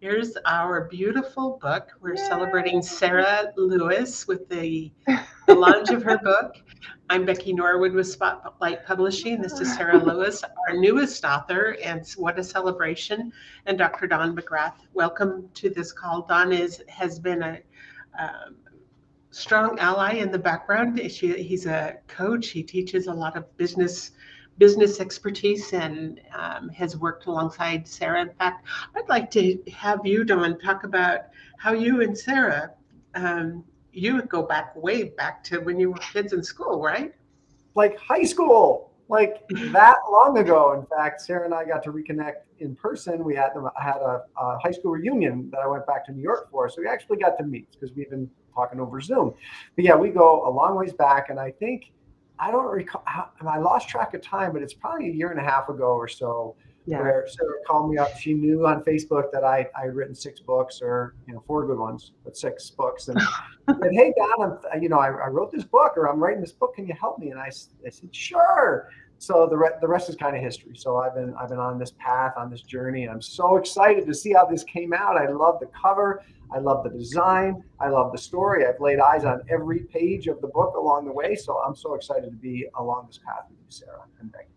Here's our beautiful book. We're Yay! celebrating Sarah Lewis with the launch of her book. I'm Becky Norwood with Spotlight Publishing. This is Sarah Lewis, our newest author, and what a celebration. And Dr. Don McGrath. Welcome to this call. Don has been a um, strong ally in the background. He's a coach. He teaches a lot of business expertise and has worked alongside Sarah. In fact, I'd like to have you, Dawn, talk about how you and Sarah, you would go back way back to when you were kids in school, right? Like high school, like that long ago. In fact, Sarah and I got to reconnect in person. I had a high school reunion that I went back to New York for, so we actually got to meet because we've been talking over Zoom. But yeah, we go a long ways back, and I think I don't recall. I lost track of time, but it's probably a year and a half ago or so. Yeah. Where Sarah called me up. She knew on Facebook that I had written 6 books, or four good ones, but 6 books, and said, "Hey, Don, I wrote this book, or I'm writing this book. Can you help me?" And I said, "Sure." So the rest is kind of history. So I've been on this path, on this journey, and I'm so excited to see how this came out. I love the cover. I love the design. I love the story. I've laid eyes on every page of the book along the way. So I'm so excited to be along this path with you, Sarah and Becky.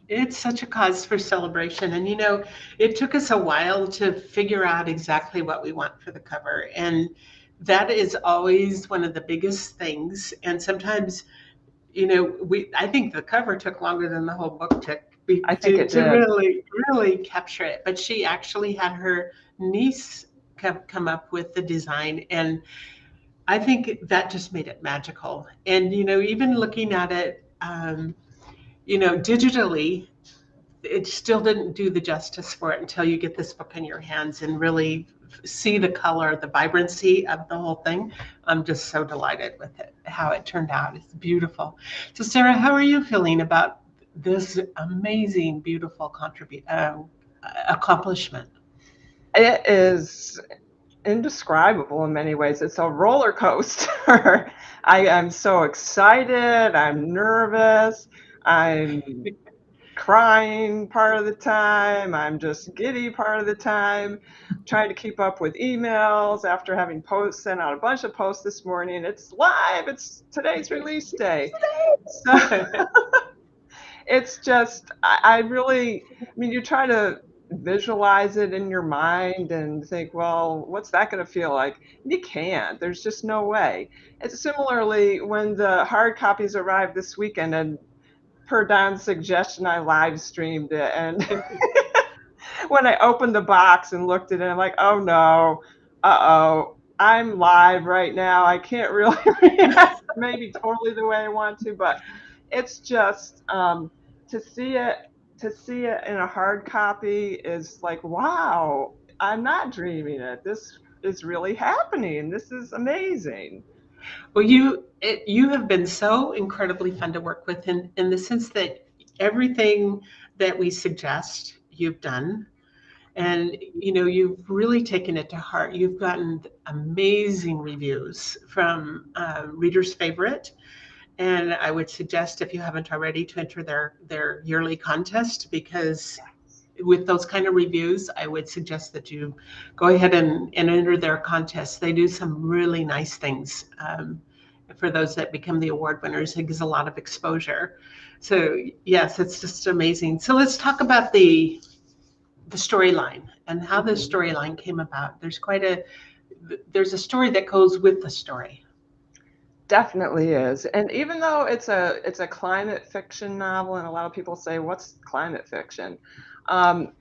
It's such a cause for celebration. And it took us a while to figure out exactly what we want for the cover. And that is always one of the biggest things. And sometimes, I think the cover took longer than the whole book took I think it to did. really capture it. But she actually had her niece come up with the design. And I think that just made it magical. And, even looking at it, digitally, it still didn't do the justice for it until you get this book in your hands and really see the color, the vibrancy of the whole thing. I'm just so delighted with it, how it turned out. It's beautiful. So, Sarah, how are you feeling about this amazing, beautiful accomplishment? It is indescribable in many ways. It's a roller coaster. I am so excited. I'm nervous. I'm crying part of the time. I'm just giddy part of the time. Trying to keep up with emails after having sent out a bunch of posts this morning. It's live. It's today's release day. So it's just, I really, I mean, you try to visualize it in your mind and think, well, what's that going to feel like? You can't. There's just no way. It's similarly when the hard copies arrived this weekend, and per Don's suggestion, I live streamed it. And when I opened the box and looked at it, I'm like, oh no, uh-oh, I'm live right now. I can't really react maybe totally the way I want to, but it's just to see it to see it in a hard copy is like, wow, I'm not dreaming it. This is really happening. This is amazing. Well, you have been so incredibly fun to work with in the sense that everything that we suggest you've done. And you've really taken it to heart. You've gotten amazing reviews from readers' favorite, and I would suggest, if you haven't already, to enter their yearly contest, because with those kind of reviews, I would suggest that you go ahead and enter their contest. They do some really nice things for those that become the award winners. It gives a lot of exposure. So yes, it's just amazing. So let's talk about the storyline and how the Mhm. storyline came about. There's a story that goes with the story. Definitely is. And even though it's a climate fiction novel, and a lot of people say, "What's climate fiction?"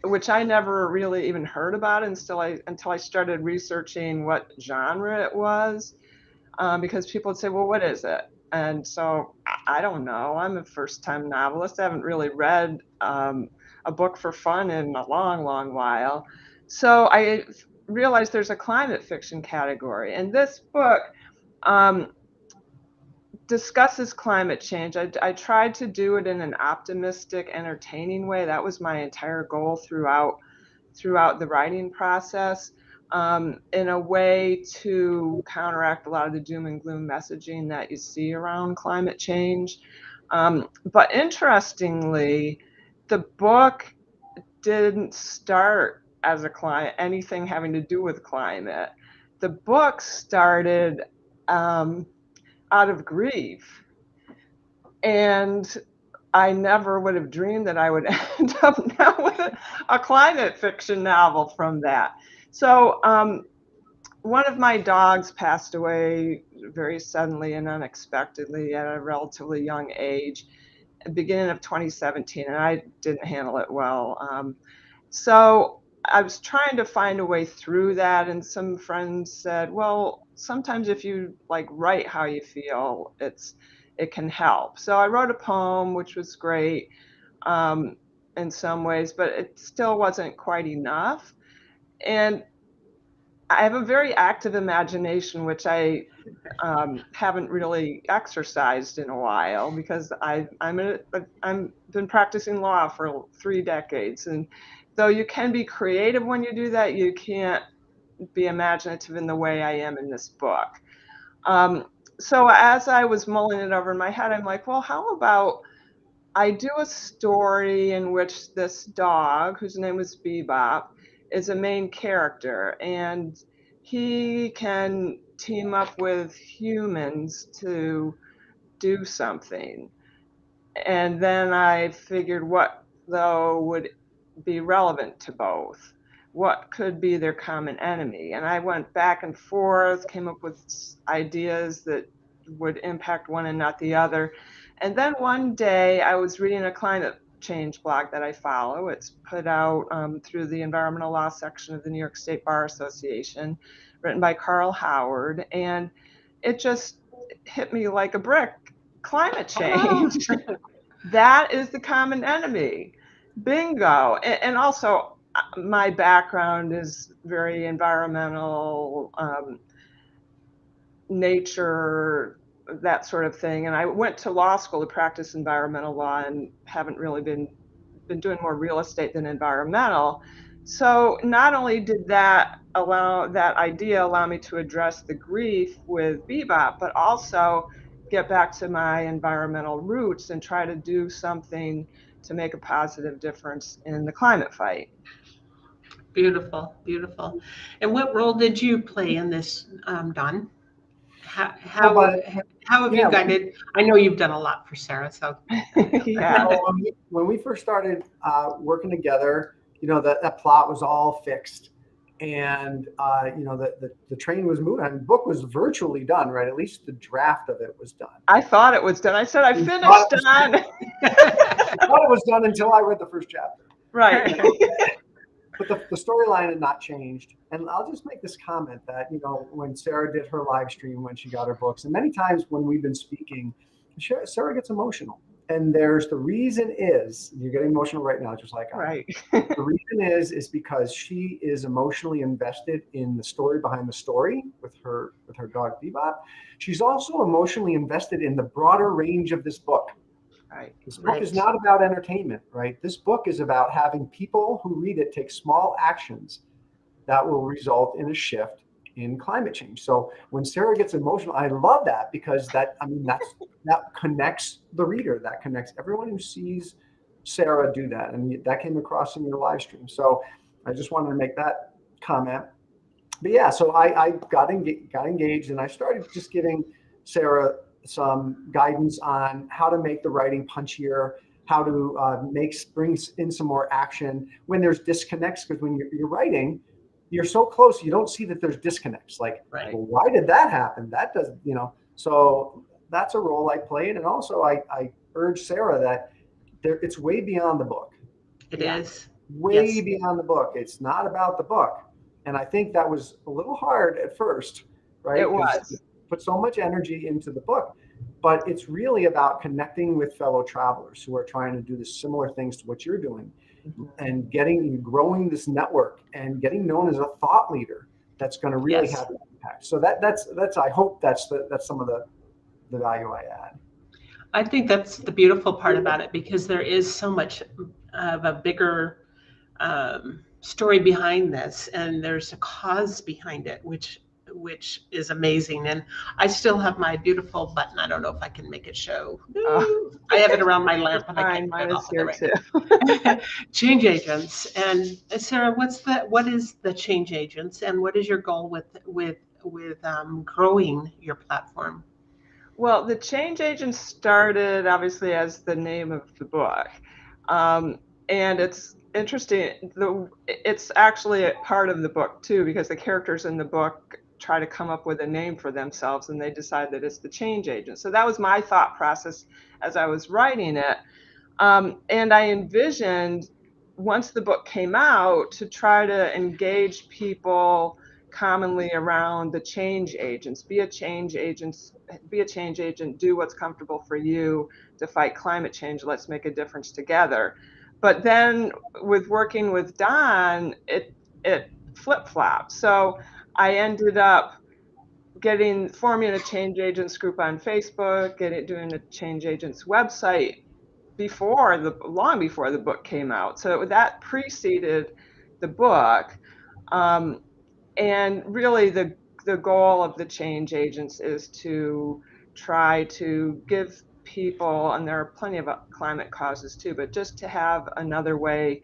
Which I never really even heard about until I started researching what genre it was, because people would say, "Well, what is it?" And so I don't know. I'm a first-time novelist. I haven't really read a book for fun in a long, long while. So I realized there's a climate fiction category, and this book. Um, discusses climate change. I tried to do it in an optimistic, entertaining way. That was my entire goal throughout the writing process, in a way to counteract a lot of the doom and gloom messaging that you see around climate change. But interestingly, the book didn't start as a client, anything having to do with climate. The book started out of grief. And I never would have dreamed that I would end up now with a climate fiction novel from that. So one of my dogs passed away very suddenly and unexpectedly at a relatively young age, at the beginning of 2017, and I didn't handle it well. So I was trying to find a way through that, and some friends said, well, sometimes if you like write how you feel, it can help. So I wrote a poem, which was great in some ways, but it still wasn't quite enough. And I have a very active imagination, which I haven't really exercised in a while because I'm been practicing law for 3 decades, and though you can be creative when you do that, you can't be imaginative in the way I am in this book. So as I was mulling it over in my head, I'm like, well, how about I do a story in which this dog, whose name was Bebop, is a main character, and he can team up with humans to do something. And then I figured what, though, would be relevant to both. What could be their common enemy? And I went back and forth, came up with ideas that would impact one and not the other. And then one day I was reading a climate change blog that I follow. It's put out through the environmental law section of the New York State Bar Association, written by Carl Howard. And it just hit me like a brick. Climate change. That is the common enemy. Bingo. And also, my background is very environmental, nature, that sort of thing. And I went to law school to practice environmental law and haven't really been doing more real estate than environmental. So not only did that idea allow me to address the grief with Bebop, but also get back to my environmental roots and try to do something to make a positive difference in the climate fight. Beautiful, beautiful. And what role did you play in this, Don? How have you guided? I know you've done a lot for Sarah, so Yeah. So when we first started working together, that plot was all fixed, and the train was moving. And the book was virtually done, right? At least the draft of it was done. I thought it was done. I said I finished, Don. I thought it was done until I read the first chapter. Right. But the storyline had not changed. And I'll just make this comment that, when Sarah did her live stream, when she got her books, and many times when we've been speaking, Sarah gets emotional. And the reason is, you're getting emotional right now, just like I am. Right. The reason is because she is emotionally invested in the story behind the story with her dog Bebop. She's also emotionally invested in the broader range of this book. Right. This book is not about entertainment, right? This book is about having people who read it take small actions that will result in a shift in climate change. So when Sarah gets emotional, I love that, because that connects the reader, that connects everyone who sees Sarah do that. And that came across in your live stream. So I just wanted to make that comment. But yeah, so I got engaged, and I started just giving Sarah some guidance on how to make the writing punchier, how to bring in some more action when there's disconnects, because when you're writing, you're so close, you don't see that there's disconnects. Like, right. Well, why did that happen? That doesn't, So that's a role I played, and also I urge Sarah that it's way beyond the book. It is way beyond the book. It's not about the book, and I think that was a little hard at first, right? It was. Put so much energy into the book, but it's really about connecting with fellow travelers who are trying to do the similar things to what you're doing, and growing this network and getting known as a thought leader that's going to really have an impact. So that's I hope that's some of the value I add. I think that's the beautiful part about it, because there is so much of a bigger story behind this, and there's a cause behind it, which which is amazing. And I still have my beautiful button. I don't know if I can make it show. Oh, I have it around my lamp, it's but I fine. can't get Mine it is off of here there too. right now. Change agents. And Sarah, what is the change agents, and what is your goal with growing your platform? Well, the change agent started obviously as the name of the book. Um, and it's interesting, it's actually a part of the book too, because the characters in the book try to come up with a name for themselves and they decide that it's the change agent. So that was my thought process as I was writing it. And I envisioned, once the book came out, to try to engage people commonly around the change agents. Be a change agent, do what's comfortable for you to fight climate change. Let's make a difference together. But then with working with Don, it flip-flopped. So I ended up forming a change agents group on Facebook, doing a change agents website long before the book came out. So that preceded the book. Um, and really the goal of the change agents is to try to give people, and there are plenty of climate causes too, but just to have another way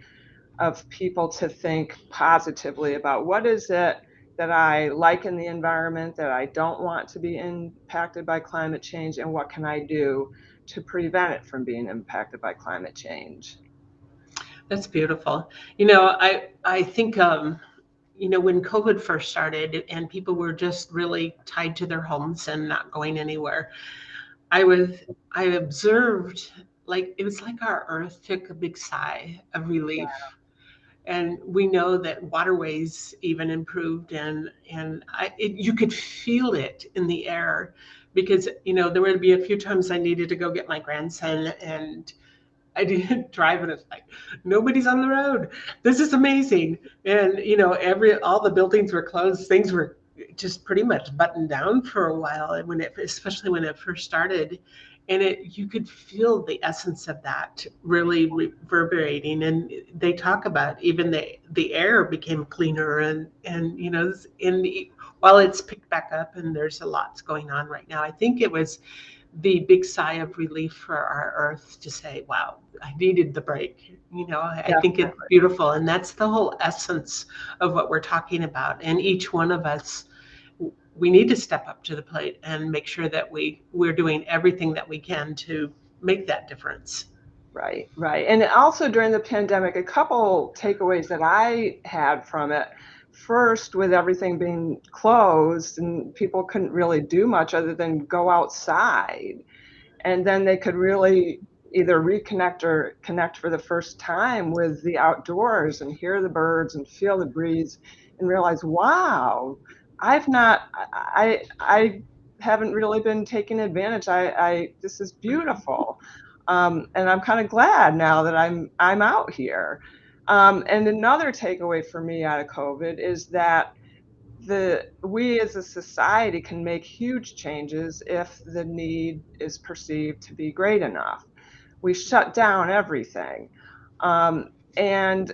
of people to think positively about what is it that I like in the environment that I don't want to be impacted by climate change, and what can I do to prevent it from being impacted by climate change. That's beautiful. I think when COVID first started and people were just really tied to their homes and not going anywhere, I was I observed, like, it was like our earth took a big sigh of Yeah, relief. And we know that waterways even improved, you could feel it in the air, because there would be a few times I needed to go get my grandson, and I didn't drive, and it's like nobody's on the road. This is amazing. And every all the buildings were closed. Things were just pretty much buttoned down for a while. And especially when it first started, and you could feel the essence of that really reverberating. And they talk about even the air became cleaner, and while it's picked back up and there's a lot going on right now, I think it was the big sigh of relief for our earth to say, wow, I needed the break. I think it's definitely. beautiful. And that's the whole essence of what we're talking about. And each one of us, we need to step up to the plate and make sure that we're doing everything that we can to make that difference. Right, right. And also during the pandemic, a couple takeaways that I had from it. First, with everything being closed and people couldn't really do much other than go outside. And then they could really either reconnect or connect for the first time with the outdoors and hear the birds and feel the breeze and realize, wow, I've not, I haven't really been taking advantage. This is beautiful. And I'm kind of glad now that I'm out here. And another takeaway for me out of COVID is that we as a society can make huge changes if the need is perceived to be great enough. We shut down everything. And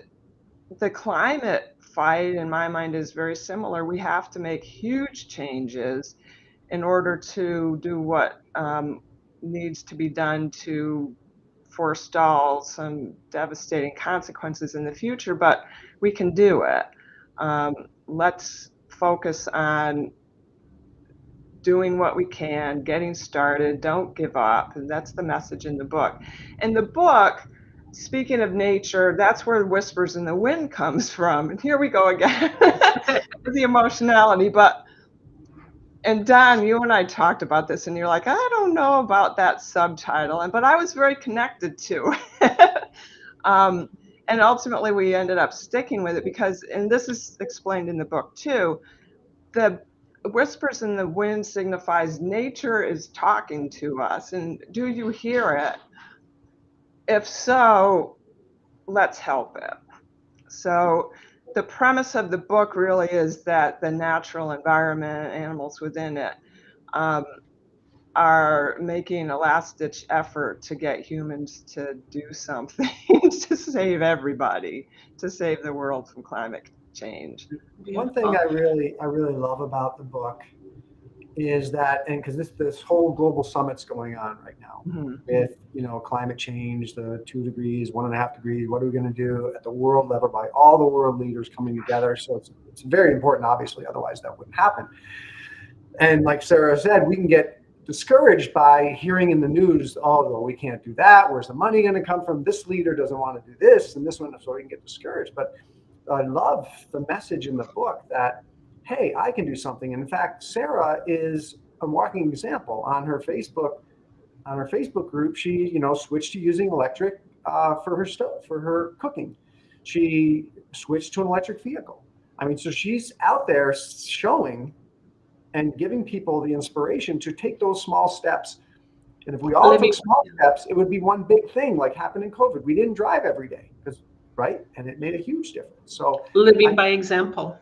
the climate fight, in my mind, is very similar. We have to make huge changes in order to do what needs to be done to forestall some devastating consequences in the future, but we can do it. Let's focus on doing what we can, getting started, don't give up. And that's the message in the book. And the book, speaking of nature, that's where Whispers in the Wind comes from. And here we go again, the emotionality. And Don, you and I talked about this, and you're like, I don't know about that subtitle. But I was very connected to it. And ultimately, we ended up sticking with it because, and this is explained in the book too, the whispers in the wind signifies nature is talking to us. And do you hear it? If so, let's help it. So the premise of the book really is that the natural environment, animals within it, um, are making a last-ditch effort to get humans to do something to save everybody, to save the world from climate change. One thing I really love about the book is that, and because this whole global summit's going on right now with climate change, the 2 degrees, 1.5 degrees, what are we going to do at the world level by all the world leaders coming together? So it's very important, obviously, otherwise that wouldn't happen. And like Sarah said, we can get discouraged by hearing in the news, oh, well, we can't do that. Where's the money going to come from? This leader doesn't want to do this, and this one, so we can get discouraged. But I love the message in the book that, hey, I can do something. And in fact, Sarah is a walking example. On her Facebook group, she switched to using electric for her stove, for her cooking. She switched to an electric vehicle. I mean, so she's out there showing and giving people the inspiration to take those small steps. And if we all took small steps, it would be one big thing like happened in COVID. We didn't drive every day, right? And it made a huge difference. So living by example.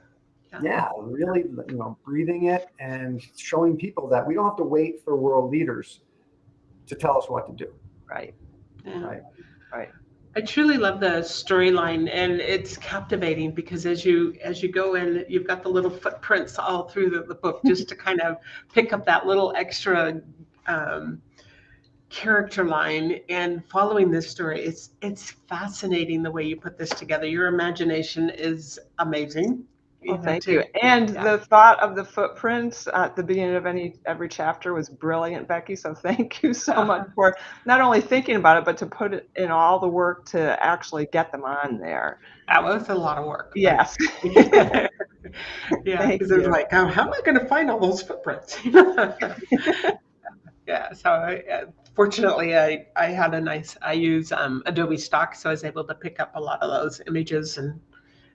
Yeah, really, breathing it and showing people that we don't have to wait for world leaders to tell us what to do. Right. Yeah. Right. I truly love the storyline, and it's captivating because as you go in, you've got the little footprints all through the book just to kind of pick up that little extra character line and following this story. It's fascinating the way you put this together. Your imagination is amazing. Well, thank you. And the thought of the footprints at the beginning of every chapter was brilliant, Becky. So thank you so much for not only thinking about it, but to put it in all the work to actually get them on there. That was a lot of work. Yes. Yeah, because it was like, how am I going to find all those footprints? Yeah. So fortunately, I use Adobe Stock, so I was able to pick up a lot of those images, and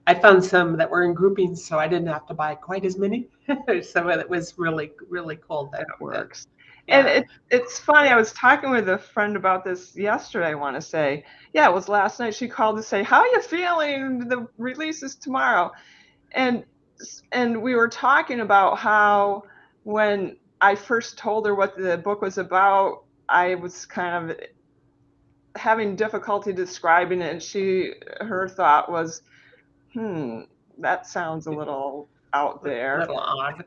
I found some that were in groupings, so I didn't have to buy quite as many. So it was really, really cool. That works. Yeah. And it's funny. I was talking with a friend about this yesterday, I want to say. Yeah, it was last night. She called to say, how are you feeling? The release is tomorrow. And we were talking about how when I first told her what the book was about, I was kind of having difficulty describing it. And her thought was, that sounds a little out there. A little odd.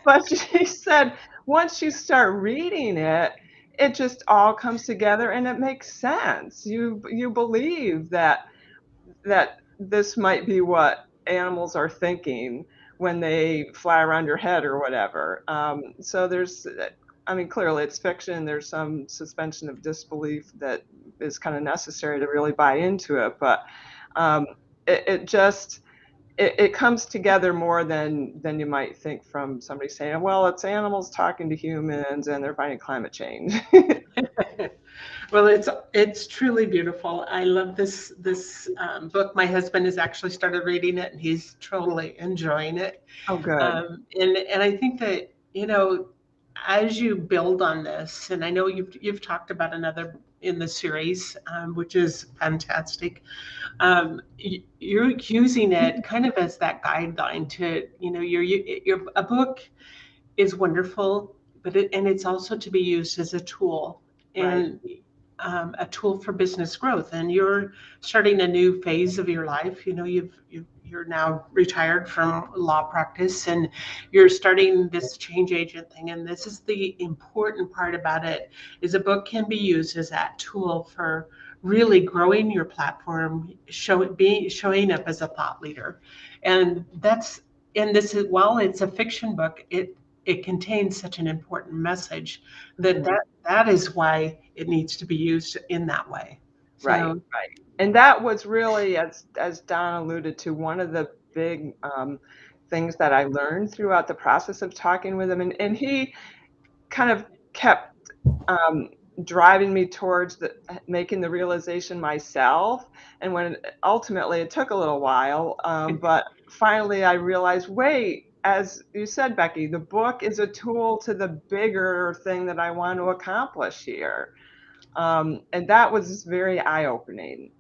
But she said, once you start reading it, it just all comes together and it makes sense. You believe that this might be what animals are thinking when they fly around your head or whatever. So clearly it's fiction. There's some suspension of disbelief that is kind of necessary to really buy into it. But it comes together more than you might think from somebody saying, well, it's animals talking to humans and they're fighting climate change. Well, it's truly beautiful. I love this book. My husband has actually started reading it, and he's totally enjoying it. Oh, good. And I think that as you build on this, and I know you've talked about another in the series, which is fantastic. You're using it kind of as that guideline to a book is wonderful, but it's also to be used as a tool. And a tool for business growth. And you're starting a new phase of your life. You're now retired from law practice, and you're starting this change agent thing. And this is the important part about it: is a book can be used as that tool for really growing your platform, showing up as a thought leader. And while it's a fiction book, it contains such an important message that is why it needs to be used in that way. So, right. And that was really, as Don alluded to, one of the big things that I learned throughout the process of talking with him. And he kind of kept driving me towards making the realization myself. And when ultimately it took a little while, but finally I realized, wait, as you said, Becky, the book is a tool to the bigger thing that I want to accomplish here. And that was very eye-opening,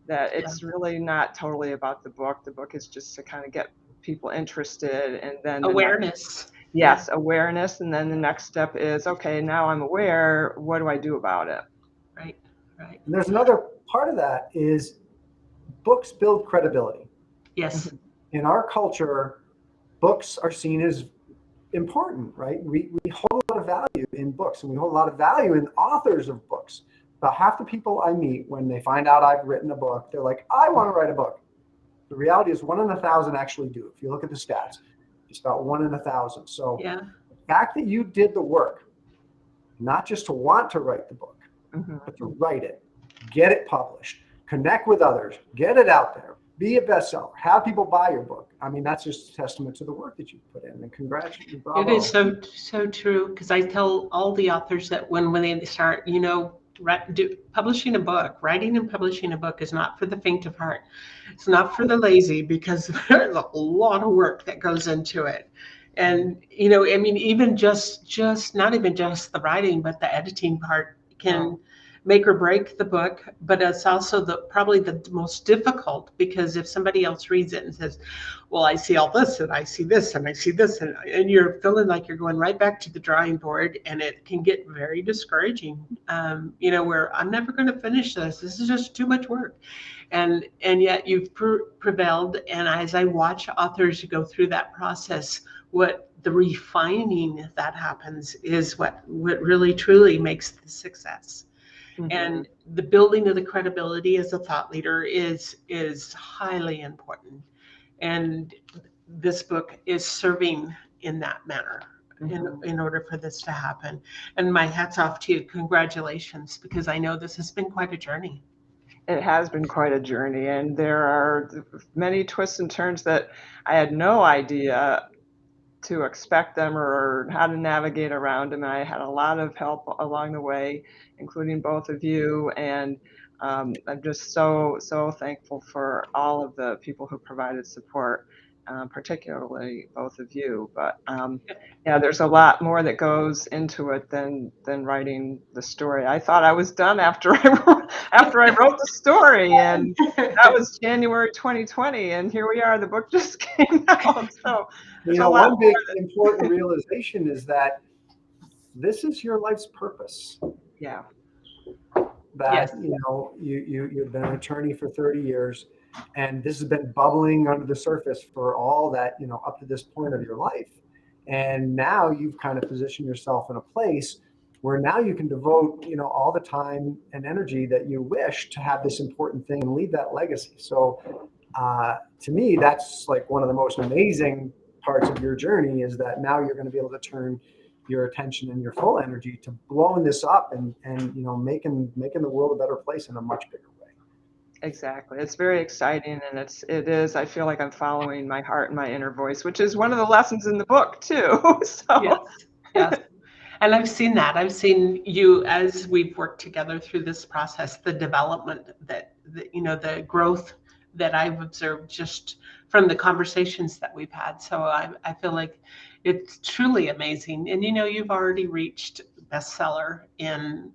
that it's really not totally about the book. The book is just to kind of get people interested, and then awareness. Awareness. And then the next step is, okay, now I'm aware, what do I do about it? Right. And there's another part of that is books build credibility. Yes. In our culture, books are seen as important, right? We hold a lot of value in books, and we hold a lot of value in authors of books. About half the people I meet, when they find out I've written a book, they're like, I want to write a book. The reality is 1 in 1,000 actually do. If you look at the stats, it's about 1 in 1,000. So Yeah. the fact that you did the work, not just to want to write the book, but to write it, get it published, connect with others, get it out there, be a bestseller, have people buy your book. I mean, that's just a testament to the work that you put in. And congratulations, bravo. It is so true, because I tell all the authors that when they start, publishing a book, writing and publishing a book is not for the faint of heart. It's not for the lazy, because there's a lot of work that goes into it. And I mean, even just not even just the writing, but the editing part can make or break the book. But it's also probably the most difficult, because if somebody else reads it and says, well, I see all this, and I see this, and I see this, and you're feeling like you're going right back to the drawing board, and it can get very discouraging, where I'm never going to finish this. This is just too much work. And yet you've prevailed. And as I watch authors go through that process, what the refining that happens is what really truly makes the success. And the building of the credibility as a thought leader is highly important. And this book is serving in that manner in order for this to happen. And my hat's off to you. Congratulations, because I know this has been quite a journey. It has been quite a journey, and there are many twists and turns that I had no idea to expect them or how to navigate around them. I had a lot of help along the way, including both of you, and I'm just so thankful for all of the people who provided support, particularly both of you. But yeah, there's a lot more that goes into it than writing the story. I thought I was done after I wrote the story, and that was January 2020, and here we are. The book just came out. So one big important realization is that this is your life's purpose. Yeah. That, you've been an attorney for 30 years, and this has been bubbling under the surface for all that, up to this point of your life. And now you've kind of positioned yourself in a place where now you can devote, all the time and energy that you wish to have this important thing and leave that legacy. So to me, that's like one of the most amazing parts of your journey, is that now you're going to be able to turn your attention and your full energy to blowing this up and making the world a better place in a much bigger way. Exactly. It's very exciting, and it is. I feel like I'm following my heart and my inner voice, which is one of the lessons in the book too. So yes. And I've seen that. I've seen you, as we've worked together through this process, the development the growth that I've observed just from the conversations that we've had. So I feel like it's truly amazing. And you've already reached bestseller in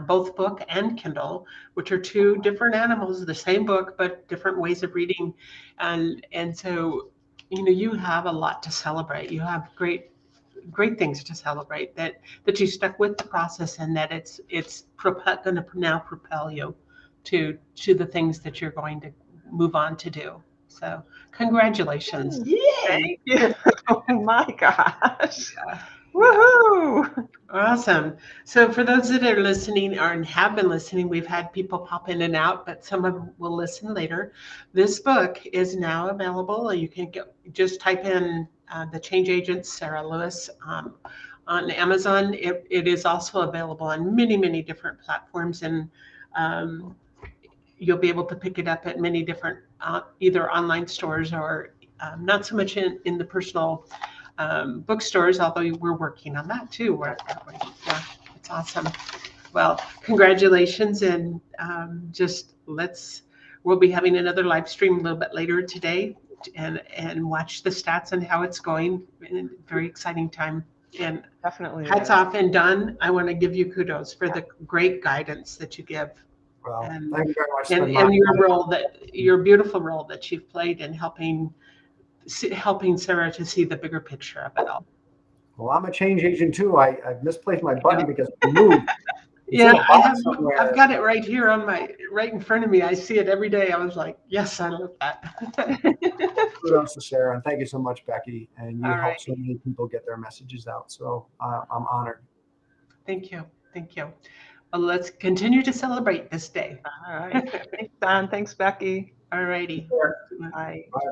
both book and Kindle, which are two different animals, the same book, but different ways of reading. And so, you have a lot to celebrate. You have great things to celebrate, that you stuck with the process, and that it's going to now propel you to the things that you're going to move on to do. So congratulations. Yay! Thank you. Oh my gosh. Woohoo! Awesome. So for those that are listening or have been listening, we've had people pop in and out, but some of them will listen later. This book is now available. You can just type in The Change Agent, Sarah Lewis, on Amazon. It is also available on many, many different platforms, and you'll be able to pick it up at many different either online stores or not so much in the personal bookstores, although we're working on that too. Yeah, it's awesome. Well, congratulations, and we'll be having another live stream a little bit later today, and watch the stats and how it's going. Very exciting time. And definitely hats off. And Don, I want to give you kudos for the great guidance that you give. Well, thank you very much. And your beautiful role that you've played in helping Sarah to see the bigger picture of it all. Well, I'm a change agent too. I misplaced my button because I moved. It's in Yeah, a box somewhere. I've got it right here right in front of me. I see it every day. I was like, yes, I love that. Kudos to Sarah, and thank you so much, Becky. And you All help right. so many people get their messages out. So I'm honored. Thank you. Thank you. Well, let's continue to celebrate this day. All right. Thanks, Don. Thanks, Becky. All righty. Bye. Bye.